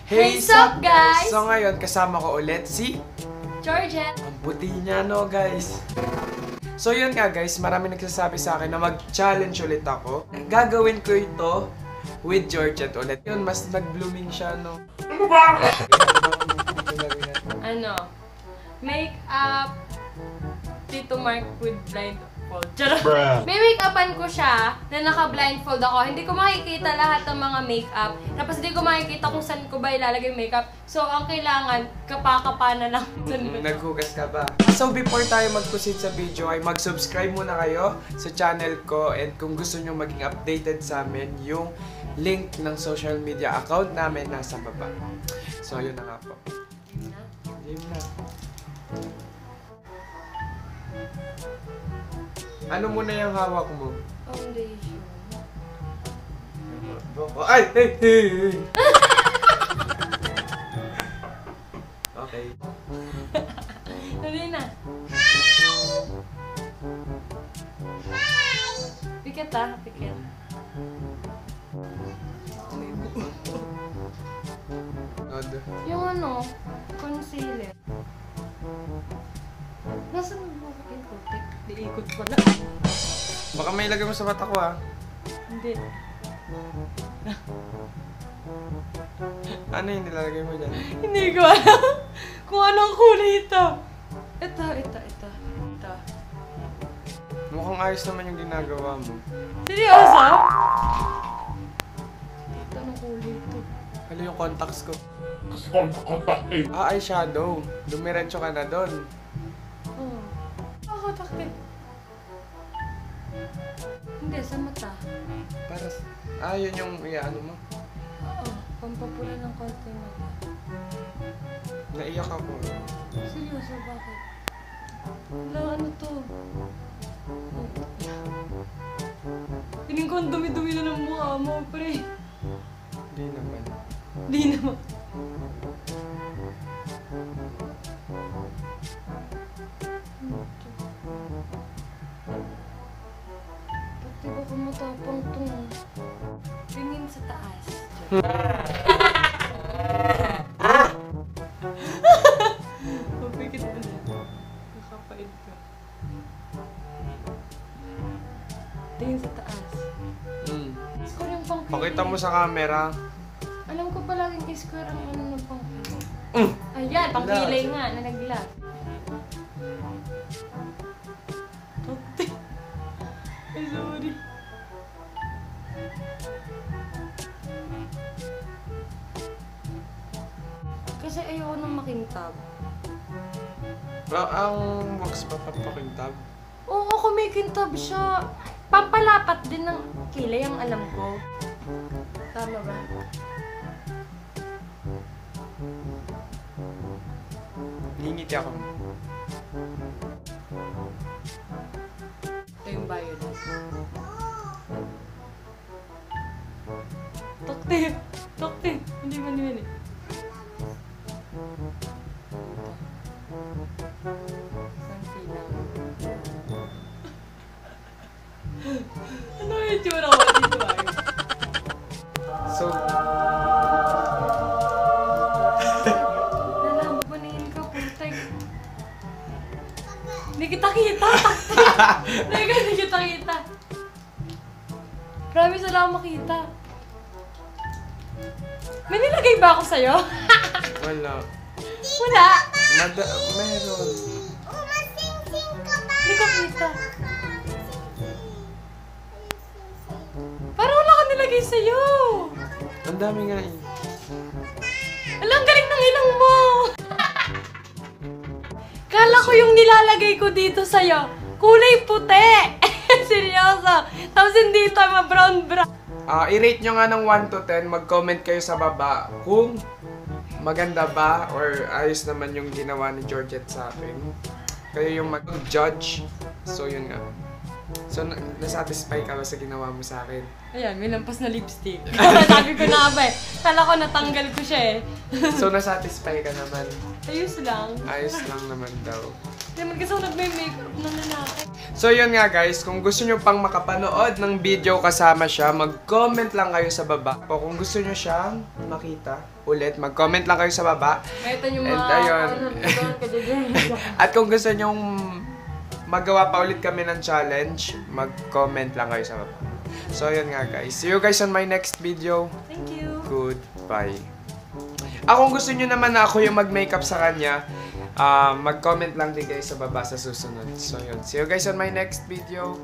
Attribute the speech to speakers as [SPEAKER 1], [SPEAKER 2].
[SPEAKER 1] Hey, sup guys!
[SPEAKER 2] So ngayon, kasama ko ulit si
[SPEAKER 1] Georgette.
[SPEAKER 2] Ang puti niya, no guys? So yun nga guys, marami nagsasabi sa akin na mag-challenge ulit ako. Gagawin ko ito with Georgette ulit. Yun, mas nag-blooming siya, no? Ano ba?
[SPEAKER 1] Ano? Make-up Tito Mark with blindfold. May make-upan ko siya na naka-blindfold ako. Hindi ko makikita lahat ng mga make-up. Tapos hindi ko makikita kung saan ko ba ilalagay yung make-up. So, ang kailangan, kapa-kapa na lang.
[SPEAKER 2] Naghugas ka ba? So, before tayo mag-proceed sa video, ay mag-subscribe muna kayo sa channel ko. And kung gusto nyo maging updated sa amin, yung link ng social media account namin nasa baba. So, yun na nga po. Game na. Ano muna yung hawak mo?
[SPEAKER 1] Foundation.
[SPEAKER 2] Ay! Hey! Hey! Hey! Okay.
[SPEAKER 1] Dali na. Pikit ah, pikit. Yung ano, concealer. Nasaan mo bakit ko? Diikot ko na.
[SPEAKER 2] Baka may ilagay mo sa mata ko, ah.
[SPEAKER 1] Hindi.
[SPEAKER 2] Ano yung nilalagay mo dyan?
[SPEAKER 1] Hindi ko alam kung anong kulay ito. Ito.
[SPEAKER 2] Mukhang ayos naman yung ginagawa mo.
[SPEAKER 1] Seryoso? Ito, anong kulay ito?
[SPEAKER 2] Ano yung contacts ko? Ah, eyeshadow. Dumiretso ka na doon.
[SPEAKER 1] Oo. Ako, takti. Hindi, sa mata.
[SPEAKER 2] Para yun yung ano mo.
[SPEAKER 1] Oo, pampapula ng konti mata.
[SPEAKER 2] Naiyak ako.
[SPEAKER 1] Seryoso, bakit? Wala, ano to? Piling ko ang dumi-dumi na ng mukha mo, pre.
[SPEAKER 2] Hindi naman.
[SPEAKER 1] Hindi naman. Pati ba kung matapang to? Tingin sa taas. Mapikit mo na. Nakapait ka. Tingin sa taas. Score yung pang
[SPEAKER 2] Pakita mo sa camera.
[SPEAKER 1] Alam ko palaging square ang ano ng pang Ayan, pang kilay nga, nalaglag. Tote. Ay, sorry. Kasi ayoko nang makintab.
[SPEAKER 2] Ang wax pa papakintab.
[SPEAKER 1] Oo, kumikintab siya. Pampalapat din ng kilay ang alam ko. Tama ba?
[SPEAKER 2] Hingiti ako.
[SPEAKER 1] Ito yung bio na. Tokte. Hindi man yun eh. Ano yung itsura ko dito ay?
[SPEAKER 2] So,
[SPEAKER 1] nalampanin ka, putek. Hindi kita kita, Hindi kita kita. Promise, wala akong makita. May nilagay ba ako sa'yo?
[SPEAKER 2] wala.
[SPEAKER 1] Wala.
[SPEAKER 2] Meron.
[SPEAKER 1] Hindi ko kita. Parang wala ka nilagay sa'yo.
[SPEAKER 2] Ang dami nga eh.
[SPEAKER 1] Alam, galing ng ilang mo. Kala ko yung nilalagay ko dito sa'yo, kulay puti. Seryoso. Tapos hindi ito, ma-brown.
[SPEAKER 2] I-rate nyo nga ng 1 to 10. Mag-comment kayo sa baba kung maganda ba or ayos naman yung ginawa ni Georgette sa akin. Kayo yung mag-judge. So, yun nga. So, nasatisfy ka ba sa ginawa mo sa akin?
[SPEAKER 1] Ayan, may lampas na lipstick. Sabi ko na ba eh. Kala ko natanggal ko siya eh.
[SPEAKER 2] So, nasatisfy ka naman?
[SPEAKER 1] Ayos lang.
[SPEAKER 2] Ayos lang naman daw.
[SPEAKER 1] Naman kasi ako nagme-makeup ng lalaki.
[SPEAKER 2] So, yun nga guys. Kung gusto nyo pang makapanood ng video kasama siya, mag-comment lang kayo sa baba. O kung gusto nyo siyang makita, ulit, mag-comment lang kayo sa baba.
[SPEAKER 1] Mayroon yung
[SPEAKER 2] And
[SPEAKER 1] mga
[SPEAKER 2] ayun.
[SPEAKER 1] kadyan.
[SPEAKER 2] At kung gusto nyong magawa pa ulit kami ng challenge, mag-comment lang kayo sa baba. So, yun nga guys. See you guys on my next video.
[SPEAKER 1] Thank you.
[SPEAKER 2] Goodbye. Kung gusto nyo naman na ako yung mag-makeup sa kanya, mag-comment lang din kayo sa baba sa susunod. So, yun. See you guys on my next video.